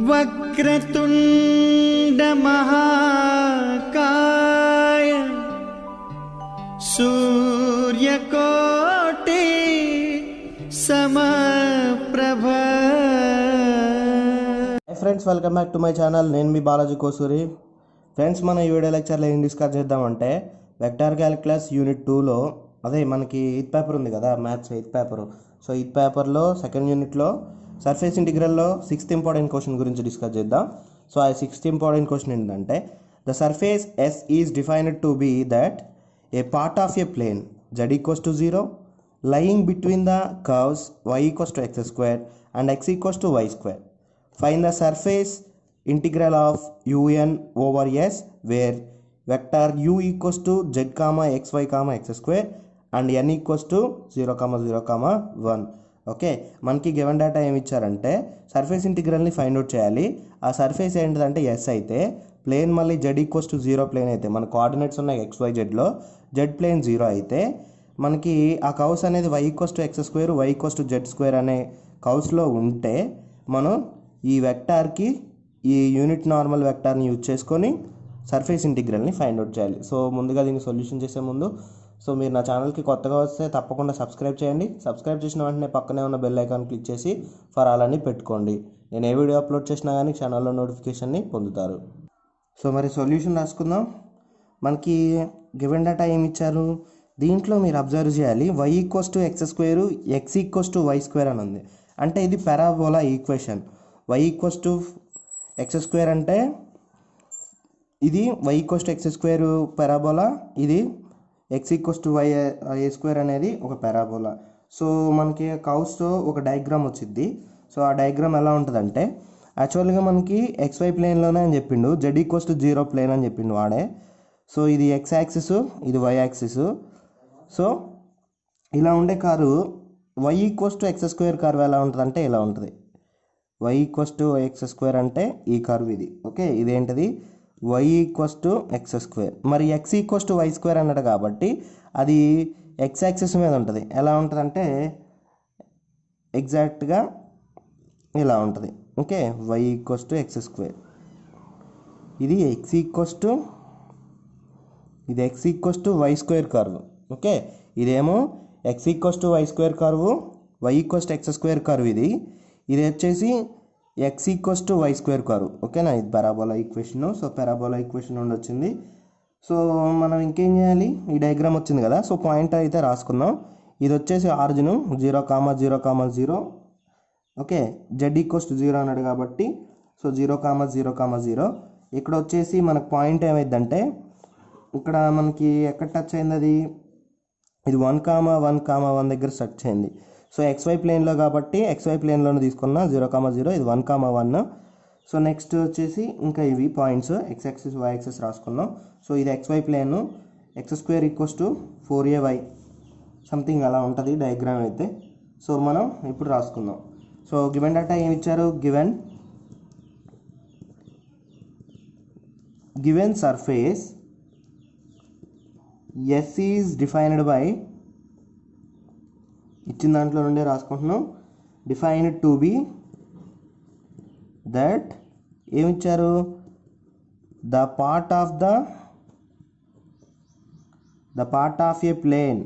वक्रतुंड महाकाय सूर्यकोटि समप्रभ। Friends welcome back to my channel. నేను మీ బాలాజీ కోసూరి. ఫ్రెండ్స్ మన ఈ వీడియో లెక్చర్లో ఏం డిస్కస్ చేద్దామంటే వెక్టార్ క్యాలిక్యులస్ యూనిట్ 2లో అదే మనకి ఎయిత్ పేపర్ ఉంది కదా, maths eighth paper. So eighth పేపర్లో సెకండ్ యూనిట్లో సర్ఫేస్ ఇంటిగ్రల్లో సిక్స్త్ ఇంపార్టెంట్ క్వశ్చన్ గురించి డిస్కస్ చేద్దాం. సో ఆ సిక్స్త్ ఇంపార్టెంట్ క్వశ్చన్ ఏంటంటే the surface S is defined to be that a part of a plane z equals to 0 lying between the curves y equals to x square and x equals to y square. Find the surface integral of un over s where vector u equals to z comma xy comma x square and n equals to 0 comma 0 comma 1. Okay, మనకి given data ఏమి ఇచ్చారంటే surface ఇంటిగ్రల్ని find out చేయాలి. ఆ surface ఏంటిదంటే yes అయితే, plane మళ్ళీ Z equals to 0 plane అయితే, మన కోఆర్డినేట్స్ ఉన్నాయి XYZలో, జెడ్ ప్లేన్ 0 అయితే మనకి ఆ కౌస్ అనేది y equals to x square y equals to Z square అనే కౌస్లో ఉంటే మనం ఈ వెక్టార్కి ఈ యూనిట్ నార్మల్ వెక్టార్ని యూజ్ చేసుకొని సర్ఫేస్ ఇంటిగ్రల్ని ఫైండ్ అవుట్ చేయాలి. సో ముందుగా దీన్ని సొల్యూషన్ చేసే ముందు సో మీరు నా ఛానల్కి కొత్తగా వస్తే తప్పకుండా సబ్స్క్రైబ్ చేయండి. సబ్స్క్రైబ్ చేసిన వెంటనే పక్కనే ఉన్న బెల్ ఐకాన్ క్లిక్ చేసి ఫర్ ఆల్ అని పెట్టుకోండి. నేను ఏ వీడియో అప్లోడ్ చేసినా కానీ ఛానల్లో నోటిఫికేషన్ని పొందుతారు. సో మరి సొల్యూషన్ రాసుకుందాం. మనకి గివెన్ డేటా ఏమి ఇచ్చారు, దీంట్లో మీరు అబ్జర్వ్ చేయాలి y equals to x square x equals to y square అని ఉంది. అంటే ఇది parabola equation. y equals to x square అంటే ఇది y equals to x square parabola, ఇది x equals to y A square అనేది ఒక పారాబోలా. సో మనకి కౌస్తో ఒక డయాగ్రామ్ వచ్చింది. సో ఆ డయాగ్రామ్ ఎలా ఉంటుందంటే యాక్చువల్గా మనకి XY ప్లేన్లోనే అని చెప్పిండు, z ఈక్వల్స్ టు 0 ప్లేన్ అని చెప్పిండు వాడే. సో ఇది x యాక్సిస్, ఇది y యాక్సిస్. సో ఇలా ఉండే car y equals to x square curve ఎలా ఉంటుంది అంటే ఇలా ఉంటుంది. y equals to x square అంటే ఈ కర్వ్ ఇది. ఓకే, ఇదేంటిది y equals to x square. మరి x equals to y square అన్నాడు కాబట్టి అది x యాక్సిస్ మీద ఉంటుంది. ఎలా ఉంటుంది అంటే ఎగ్జాక్ట్గా ఇలా ఉంటుంది. Okay, y equals to x square, ఇది x equals to y square curve. Okay, ఇదేమో x equals to y square curve, y equals to x square curve. ఇది వచ్చేసి x equals to y square curve. ఓకేనా, ఇది parabola equation. So parabola equation నుండి వచ్చింది. So మనం ఇంకేం చేయాలి, ఈ డయాగ్రామ్ వచ్చింది కదా, సో పాయింట్ అయితే రాసుకుందాం. ఇది వచ్చేసి origin 0 comma 0 comma 0. Okay, z equals to 0 అన్నాడు కాబట్టి సో 0 కామా 0 కామా 0. ఇక్కడ వచ్చేసి మనకు పాయింట్ ఏమైందంటే ఇక్కడ మనకి ఎక్కడ టచ్ అయింది, అది ఇది 1 కామా 1 కామా 1 దగ్గర టచ్ అయింది. సో XY ప్లేన్లో కాబట్టి XY ప్లేన్లోనే తీసుకున్నా 0 కామా 0, ఇది 1 కామా 1. సో నెక్స్ట్ వచ్చేసి ఇంకా ఇవి points x axis y axis రాసుకున్నాం. సో ఇది XY plane, x square equals to 4ay something అలా ఉంటుంది డయాగ్రామ్ అయితే. సో మనం ఇప్పుడు రాసుకుందాం. సో గివెన్ డేటా ఏమి ఇచ్చారు, given surface S is defined by, ఇచ్చిన దాంట్లో నుండే రాసుకుంటున్నాం, డిఫైన్డ్ టు బి దట్ ఏమిచ్చారు, the part of a plane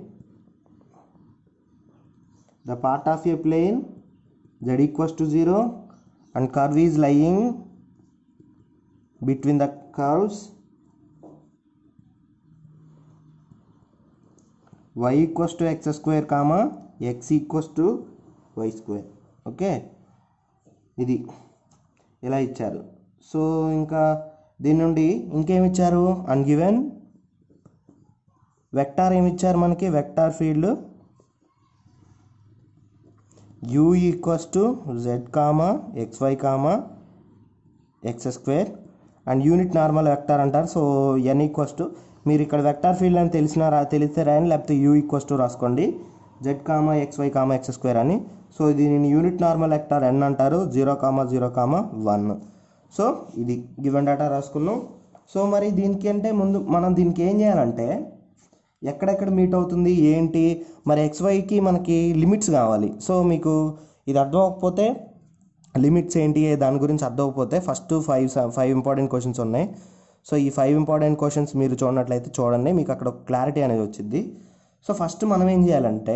z equals to 0 and curve is lying between the curves y equals to x square comma x equals to y square. Okay, ఇది ఇలా ఇచ్చారు. So ఇంకా దీని నుండి ఇంకేమిచ్చారు, అన్గివెన్ vector ఏమిచ్చారు మనకి, vector field u equals to z comma xy comma X square and unit normal vector అంటారు. So n equals to, మీరు ఇక్కడ వెక్టార్ ఫీల్డ్ అని తెలిస్తే రాయండి, లేకపోతే u ఈక్వల్స్ టు రాసుకోండి, z comma xy comma X square అని. సో దీనిని యూనిట్ నార్మల్ వెక్టార్ n అంటారు, 0 కామా 0 కామా 1. సో ఇది గివెన్ డేటా రాసుకున్నాం. సో మరి దీనికి అంటే ముందు మనం దీనికి ఏం చేయాలంటే ఎక్కడెక్కడ మీట్ అవుతుంది ఏంటి, మరి XYకి మనకి లిమిట్స్ కావాలి. సో మీకు ఇది అర్థం అవ్వకపోతే లిమిట్స్ ఏంటి దాని గురించి అర్థమైపోతే ఫస్ట్ ఫైవ్ ఇంపార్టెంట్ క్వశ్చన్స్ ఉన్నాయి. సో ఈ 5 ఇంపార్టెంట్ క్వశ్చన్స్ మీరు చూడనట్లయితే చూడండి, మీకు అక్కడ క్లారిటీ అనేది వచ్చింది. సో ఫస్ట్ మనం ఏం చేయాలంటే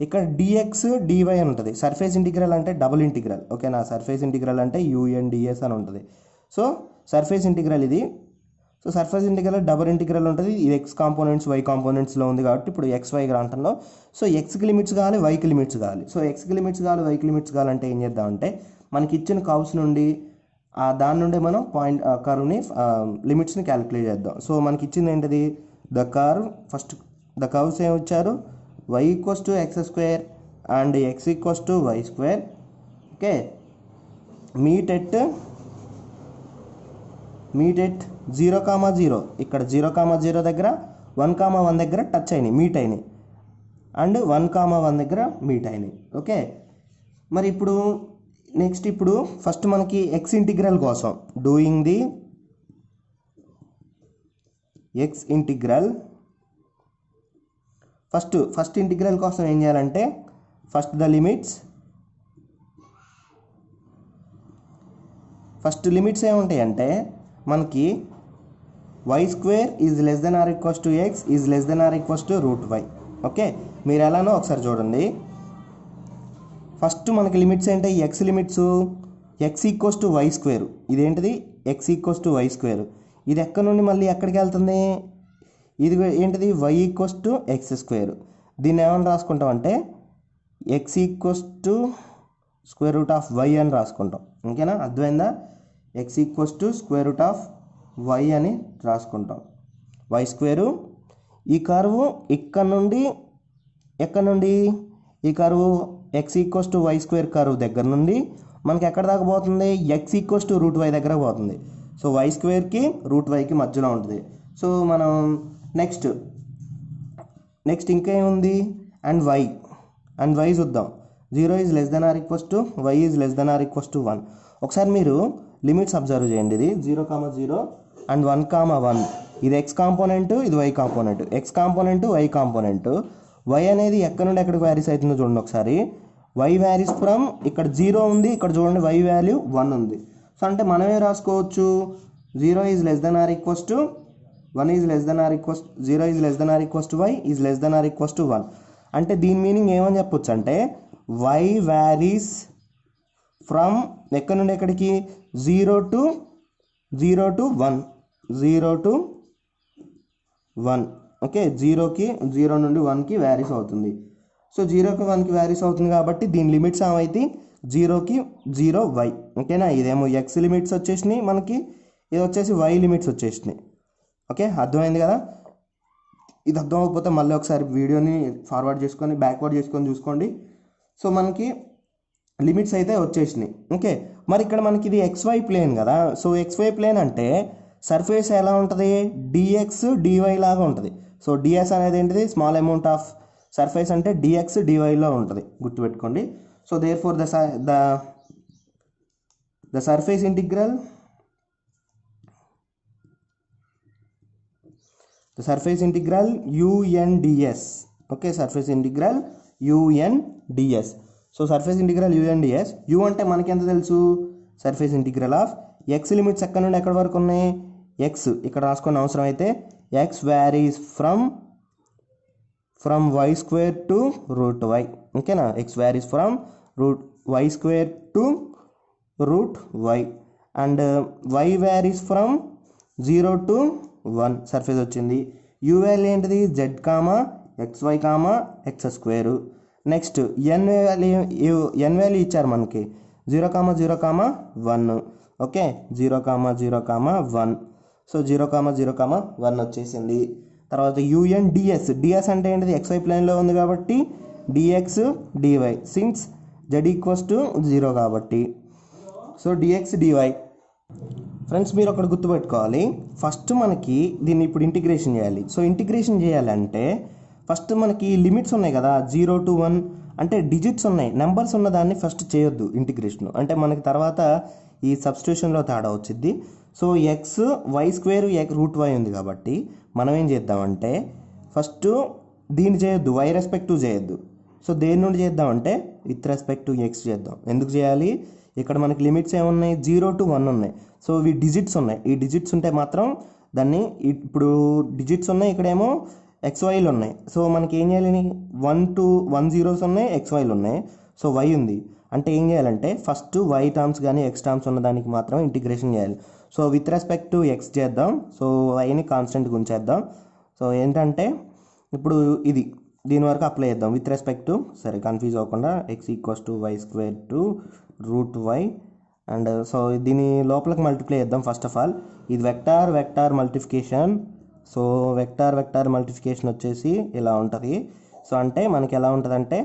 ఇక్కడ డిఎక్స్ డివై అని ఉంటుంది. సర్ఫేస్ ఇంటిగ్రల్ అంటే డబుల్ ఇంటిగ్రల్, ఓకేనా. సర్ఫేస్ ఇంటిగ్రల్ అంటే యుఎన్డిఎస్ అని ఉంటుంది. సో సర్ఫేస్ ఇంటిగ్రల్ ఇది. So surface integral double integral ఉంటుంది. ఇది ఎక్స్ కాంపోనెంట్స్ వై కాంపోనెంట్స్లో ఉంది కాబట్టి ఇప్పుడు ఎక్స్ వై అంటున్నాం. సో ఎక్స్కి లిమిట్స్ కావాలి, వైకి లిమిట్స్ కావాలి. సో ఎక్స్కి లిమిట్స్ కావాలి, వైకి లిమిట్స్ కావాలంటే ఏం చేద్దామంటే మనకి ఇచ్చిన కర్వ్స్ నుండి దాని నుండి మనం కర్వ్ని లిమిట్స్ని క్యాలిక్యులేట్ చేద్దాం. సో మనకి ఇచ్చింది ఏంటిది, the curve. First the curves ఏమి ఇచ్చారు, y equals to x square and x equals to y square. Okay, meet at 0,0. ఇక్కడ 0,0 దగ్గర 1,1 దగ్గర టచ్ అయినాయి, మీట్ అయినాయి. అండ్ 1,1 దగ్గర మీట్ అయినాయి. ఓకే, మరి ఇప్పుడు నెక్స్ట్ ఇప్పుడు ఫస్ట్ మనకి ఎక్స్ ఇంటిగ్రల్ కోసం doing the x integral. First integral కోసం ఏం చేయాలంటే first the limits. First limits ఏముంటాయంటే మనకి y square is less than or equals to x is less than or equals to root y. Okay, మీరు ఎలానో ఒకసారి చూడండి. ఫస్ట్ మనకి లిమిట్స్ ఏంటి, x limits x equals to y square. ఇదేంటిది, x equals to y square. ఇది ఎక్కడి నుండి మళ్ళీ ఎక్కడికి వెళ్తుంది, ఇది ఏంటిది, why equals to x square. దీన్ని ఏమని రాసుకుంటాం అంటే x equals to square root of y అని రాసుకుంటాం. ఓకేనా, అర్థమైందా. X equals to square root of y అని రాసుకుంటాం, వై స్క్వేరు. ఈ కర్వ్ ఇక్కడ నుండి ఎక్కడ నుండి, ఈ curve x equals to y square curve దగ్గర నుండి మనకి ఎక్కడ దాకా పోతుంది, x equals to root y దగ్గర పోతుంది. సో వై స్క్వేర్కి రూట్ వైకి మధ్యలో ఉంటుంది. సో మనం నెక్స్ట్ ఇంకేముంది, అండ్ వై చూద్దాం. 0 is less than or equals to y is less than or equals to 1. ఒకసారి మీరు లిమిట్స్ అబ్జర్వ్ చేయండి. ఇది 0,0 అండ్ 1,1. ఇది ఎక్స్ కాంపోనెంట్, ఇది y component. X component, y component. Y అనేది ఎక్కడ నుండి ఎక్కడికి వ్యారీస్ అవుతుందో చూడండి ఒకసారి. వై వ్యారీస్ ఫ్రమ్, ఇక్కడ 0 ఉంది, ఇక్కడ చూడండి వై వాల్యూ 1 ఉంది. సో అంటే మనమే రాసుకోవచ్చు 0 is less than or equals to 1 is less than or equals 0 is less than or equals to y is less than or equals to 1. అంటే దీని మీనింగ్ ఏమని చెప్పొచ్చు అంటే వై వ్యారీస్ ఫ్రమ్ ఎక్కడి నుండి ఎక్కడికి, 0 to 1, 0 to 1. ఓకే, 0 నుండి 1కి వ్యారీస్ అవుతుంది. సో 0కి 1కి వ్యారీస్ అవుతుంది కాబట్టి దీని లిమిట్స్ ఏమైతే 0కి 0 వై. ఓకేనా, ఇదేమో ఎక్స్ లిమిట్స్ వచ్చేసినాయి మనకి, ఇది వచ్చేసి వై లిమిట్స్ వచ్చేసినాయి. ఓకే, అర్థమైంది కదా. ఇది అర్థం అవ్వకపోతే మళ్ళీ ఒకసారి వీడియోని ఫార్వర్డ్ చేసుకొని బ్యాక్వర్డ్ చేసుకొని చూసుకోండి. సో మనకి లిమిట్స్ అయితే వచ్చేసినాయి. ఓకే, మరి ఇక్కడ మనకి ఇది XY ప్లేన్ కదా. సో XY ప్లేన్ అంటే సర్ఫేస్ ఎలా ఉంటుంది, డిఎక్స్ డివై లాగా ఉంటుంది. సో డిఎస్ అనేది ఏంటిది, స్మాల్ అమౌంట్ ఆఫ్ సర్ఫేస్ అంటే డిఎక్స్ డివైలో ఉంటుంది, గుర్తుపెట్టుకోండి. So therefore the surface integral UNDS. Okay, surface integral UNDS. So surface integral UNDS. U అంటే మనకి ఎంత తెలుసు, surface integral of x limits ఎక్కడ నుండి ఎక్కడి వరకు ఉన్నాయి, ఎక్స్ ఇక్కడ రాసుకునే అవసరం అయితే x varies from y square to root y. ఓకేనా, x varies from y square to root y and y varies from 0 to 1. Surface వచ్చింది. యూ వాల్యూ ఏంటిది, z comma XY comma x square. Next n value ఇచ్చారు మనకి 0,0,1. Okay, 0,0,1. So 0,0,1 వచ్చేసింది. తర్వాత UNDS. DS అంటే ఏంటిది, XY ప్లేన్లో ఉంది కాబట్టి DX DY, since z equals to 0 కాబట్టి. So dx DY. ఫ్రెండ్స్ మీరు ఒకటి గుర్తుపెట్టుకోవాలి, ఫస్ట్ మనకి దీన్ని ఇప్పుడు ఇంటిగ్రేషన్ చేయాలి. సో ఇంటిగ్రేషన్ చేయాలంటే ఫస్ట్ మనకి లిమిట్స్ ఉన్నాయి కదా, 0 to 1 అంటే డిజిట్స్ ఉన్నాయి, నెంబర్స్ ఉన్న దాన్ని ఫస్ట్ చేయొద్దు ఇంటిగ్రేషన్. అంటే మనకి తర్వాత ఈ సబ్స్టిట్యూషన్లో తేడా వచ్చింది. So x y square root y ఉంది కాబట్టి మనం ఏం చేద్దామంటే ఫస్ట్ దీన్ని చేయొద్దు, వై రెస్పెక్ట్ టు చేయొద్దు. సో దేని నుండి చేద్దామంటే విత్ రెస్పెక్ట్ టు ఎక్స్ చేద్దాం. ఎందుకు చేయాలి, ఇక్కడ మనకి లిమిట్స్ ఏమున్నాయి 0 to 1 ఉన్నాయి. సో ఇవి డిజిట్స్ ఉన్నాయి. ఈ డిజిట్స్ ఉంటే మాత్రం దాన్ని ఇప్పుడు డిజిట్స్ ఉన్నాయి, ఇక్కడేమో XYలు ఉన్నాయి. సో మనకి ఏం చేయాలి 1 to 1 zeros ఉన్నాయి, XYలు ఉన్నాయి. సో Y ఉంది అంటే ఏం చేయాలంటే ఫస్ట్ Y టర్మ్స్ కానీ X టర్మ్స్ ఉన్న దానికి మాత్రం ఇంటిగ్రేషన్ చేయాలి. So with respect to X చేద్దాం. సో Yని కాన్స్టెంట్గా ఉంచేద్దాం. సో ఏంటంటే ఇప్పుడు ఇది దీని వరకు అప్లై చేద్దాం విత్ రెస్పెక్ట్ టు, సరే కన్ఫ్యూజ్ అవ్వకుండా, x = y² to √y and so దీని లోపలికి మల్టిప్లై చేద్దాం. ఫస్ట్ ఆఫ్ ఆల్ ఇది vector multiplication. So vector multiplication వచ్చేసి ఇలా ఉంటుంది. సో అంటే మనకి ఎలా ఉంటుందంటే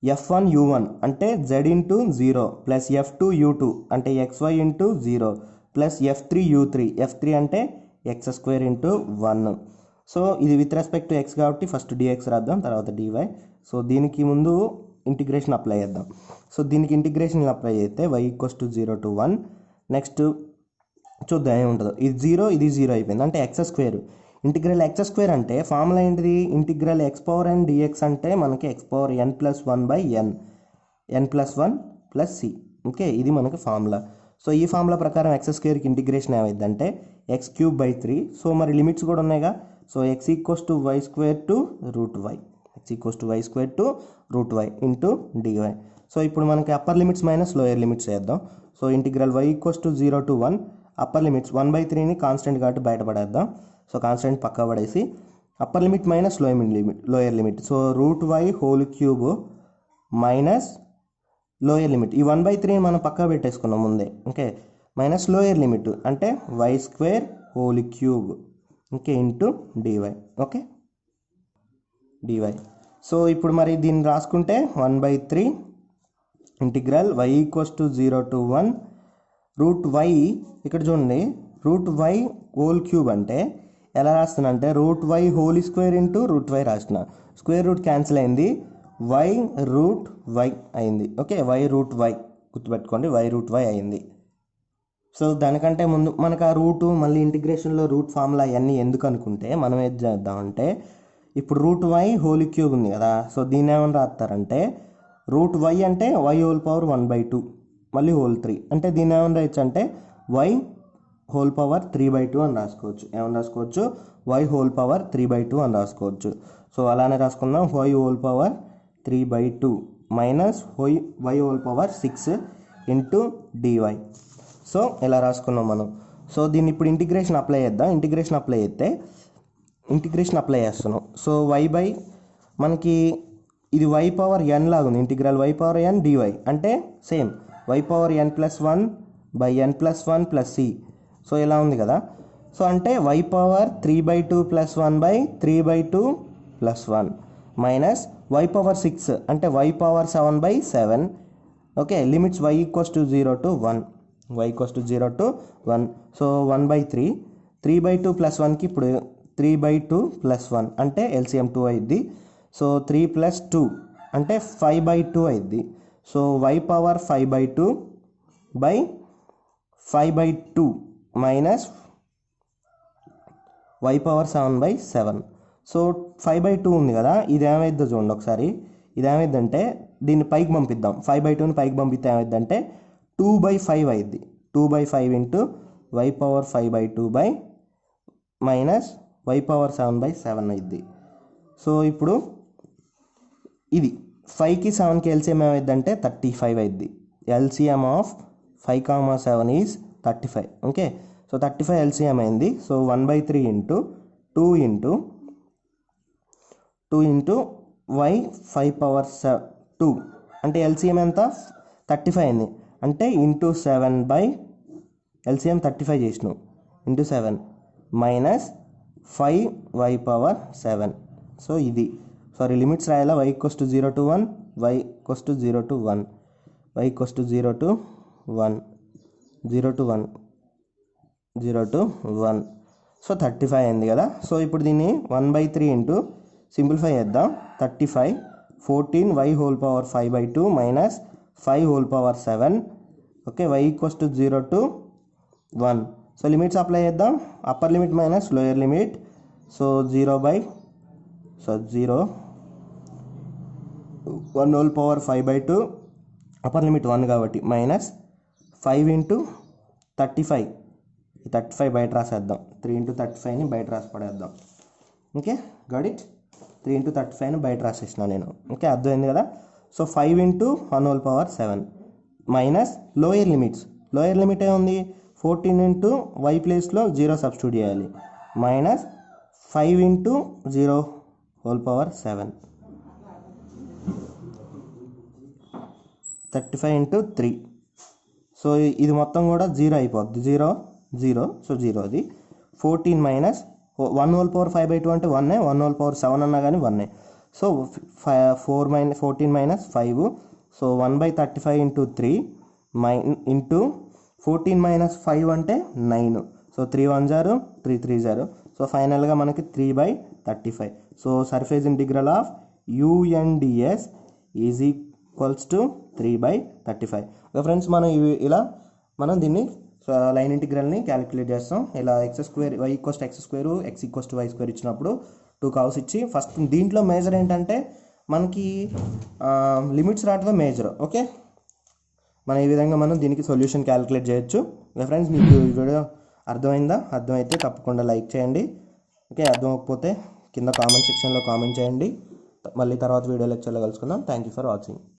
f1 u1 అంటే z into 0 plus f2 u2 అంటే xy into 0 plus f3 u3 f3 అంటే x² ఇంటూ 1. సో ఇది విత్ రెస్పెక్ట్ టు ఎక్స్ కాబట్టి ఫస్ట్ dx రాద్దాం, తర్వాత dy. సో దీనికి ముందు ఇంటిగ్రేషన్ అప్లై చేద్దాం. సో దీనికి ఇంటిగ్రేషన్ అప్లై చేస్తే y = 0 to 1. నెక్స్ట్ చూద్దాం ఏముంటుందో. ఇది 0 ఇది 0 అయిపోయింది అంటే x². ఇంటిగ్రల్ x² అంటే ఫార్ములా ఏంటిది, ఇంటిగ్రల్ x⁴n dx అంటే మనకి x⁴n+1/n n+1 + c. ఓకే, ఇది మనకి ఫార్ములా. సో ఈ ఫార్ములా ప్రకారం x²కి ఇంటిగ్రేషన్ ఏమైందంటే x³ 3. సో మరి లిమిట్స్ కూడా ఉన్నాయిగా. So x = y² to √y x = y² to √y into dy. So ఇప్పుడు మనకి upper limits minus lower limits చేద్దాం. So integral y = 0 to 1 upper limits 1/3ని కాన్స్టెంట్ కాబట్టి బయటపడేద్దాం. సో కాన్స్టెంట్ పక్కా పడేసి upper limit minus lower limit. So √y³ minus lower limit, ఈ 1/3 మనం పక్కా పెట్టేసుకున్నాం ముందే. ఓకే, మైనస్ లోయర్ లిమిట్ అంటే y² okay into dy. Okay dy. So ఇప్పుడు మరి దీన్ని రాసుకుంటే 1/3 ఇంటిగ్రల్ y = 0 to 1 √y. ఇక్కడ చూడండి √y³ అంటే ఎలా రాస్తున్నా అంటే √y² ఇంటూ √y రాసిన, స్క్వేర్ రూట్ క్యాన్సిల్ అయింది, y√y అయింది. ఓకే y√y గుర్తుపెట్టుకోండి, y√y అయింది. సో దానికంటే ముందు మనకు ఆ రూటు మళ్ళీ ఇంటిగ్రేషన్లో రూట్ ఫార్ములా అవన్నీ ఎందుకు అనుకుంటే మనం ఏం చేద్దామంటే ఇప్పుడు √y³ ఉంది కదా. సో దీన్ని ఏమని రాస్తారంటే √y అంటే y⁴1/2 మళ్ళీ √3 అంటే దీన్ని ఏమని రాయొచ్చు అంటే y⁴3/2 అని రాసుకోవచ్చు. ఏమని రాసుకోవచ్చు y⁴3/2 అని రాసుకోవచ్చు. సో అలానే రాసుకుందాం y⁴3/2 minus y⁴6 into dy. So ఇలా రాసుకున్నాం మనం. సో దీన్ని ఇప్పుడు ఇంటిగ్రేషన్ అప్లై చేద్దాం. ఇంటిగ్రేషన్ అప్లై చేస్తున్నాం. సో మనకి ఇది y⁴n లాగా ఉంది, ఇంటిగ్రల్ y⁴n dy అంటే సేమ్ y⁴n+1/n+1 + c. సో ఇలా ఉంది కదా. సో అంటే y⁴3/2 + 1/3/2 + 1 మైనస్ y⁴6 అంటే y⁴7/7. Okay, limits y = 0 to 1 y = 0 to 1. So 1/3 3/2 + 1కి ఇప్పుడు 3/2 + 1 అంటే LCM 2 అయింది. సో 3 + 2 అంటే 5/2 అయింది. So y⁴5/2 minus y⁴7/7. So 5/2 ఉంది కదా, ఇది ఏమైద్దో చూడండి ఒకసారి. ఇది ఏమైందంటే దీన్ని పైకి పంపిద్దాం, 5/2ని పైకి పంపిస్తే ఏమైందంటే 2/5 అయింది. 2/5 ఇంటూ y⁴5/2 మైనస్ y⁴7/7 అయింది. సో ఇప్పుడు ఇది 5కి 7కి LCM ఏమైందంటే 35 అయింది. LCM of 5, 7 is 35. Okay, so 35 LCM అయింది. సో 1/3 ఇంటూ 2 ఇంటూ y⁴2 అంటే LCM ఎంత 35 అయింది. అంటే ఇంటూ 7 LCM 35 చేసినాం ఇంటూ 7 మైనస్ 5y⁴7. సో ఇది sorry limits రాయాలా, y = 0 to 1 y = 0 to 1 y = 0 to 1 0 to 1 0 to 1. So 35 అయింది కదా. సో ఇప్పుడు దీన్ని 1/3 ఇంటూ సింప్లిఫై చేద్దాం. 35 14 y⁴5/2 minus 5⁴7. Okay, y = 0 to 1. So limits apply చేద్దాం. Upper limit minus lower limit. So 0 1⁴5/2 upper limit 1 కాబట్టి minus 5 into 35, ఈ 35 బయట రాసేద్దాం. 3 into 35ని బయట రాసి పడేద్దాం. Okay, got it. 3 ఇంటూ 35ని బయట రాసేసిన నేను. ఓకే, అర్థమైంది కదా. So 5 into 1/7 minus lower limits. Lower limit ఏముంది? 14 ఇంటూ వై ప్లేస్లో 0 సబ్స్టిట్యూట్ చేయాలి. Minus 5 into 0/7 35 into 3. సో ఇది మొత్తం కూడా 0 అయిపోద్ది. 0 0, సో 0. అది 14 మైనస్ 1/5/2 అంటే 1, 1/7 అన్నా కానీ 1. So 14 minus 5, so 1/35 into 3 into 14 minus 5 అంటే 9. సో 3 1 0, 3 3 0. సో ఫైనల్గా మనకి 3/35. So surface integral of U N D S is equals to 3/35. Okay friends, మనం దీన్ని లైన్ ఇంటిగ్రల్ని క్యాలిక్యులేట్ చేస్తాం. ఇలా x² y = x², x = y² ఇచ్చినప్పుడు 2 కర్వ్స్ ఇచ్చి ఫస్ట్ దీంట్లో మేజర్ ఏంటంటే మనకి లిమిట్స్ రావటమే మేజర్. ఓకే, ఈ విధంగా మనం దీనికి సొల్యూషన్ క్యాలిక్యులేట్ చేయొచ్చు. ఓకే ఫ్రెండ్స్, మీకు ఈ వీడియో అర్థమైందా? అర్థమైతే తప్పకుండా లైక్ చేయండి. ఓకే, అర్థం అవ్వకపోతే కింద కామెంట్ సెక్షన్లో కామెంట్ చేయండి. మళ్ళీ తర్వాత వీడియో లెక్చర్లో కలుసుకుందాం. Thank you for watching.